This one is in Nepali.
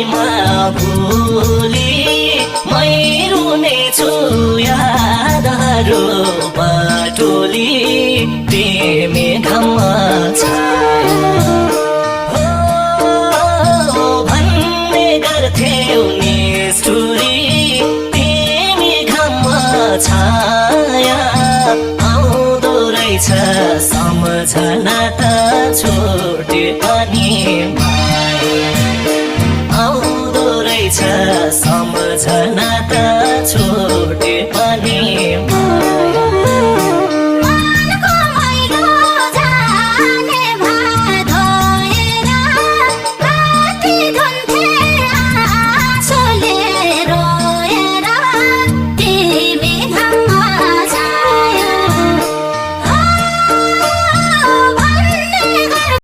समयमा भुली मै रुनेछु यादहरू बटुली तिमी घममा छाया भन्ने गर्थ्यौ निष्ठुरी तिमी घममा छाया आउँदो रहेछ सम्झना त छोटे पनि माया आउँदो रहेछ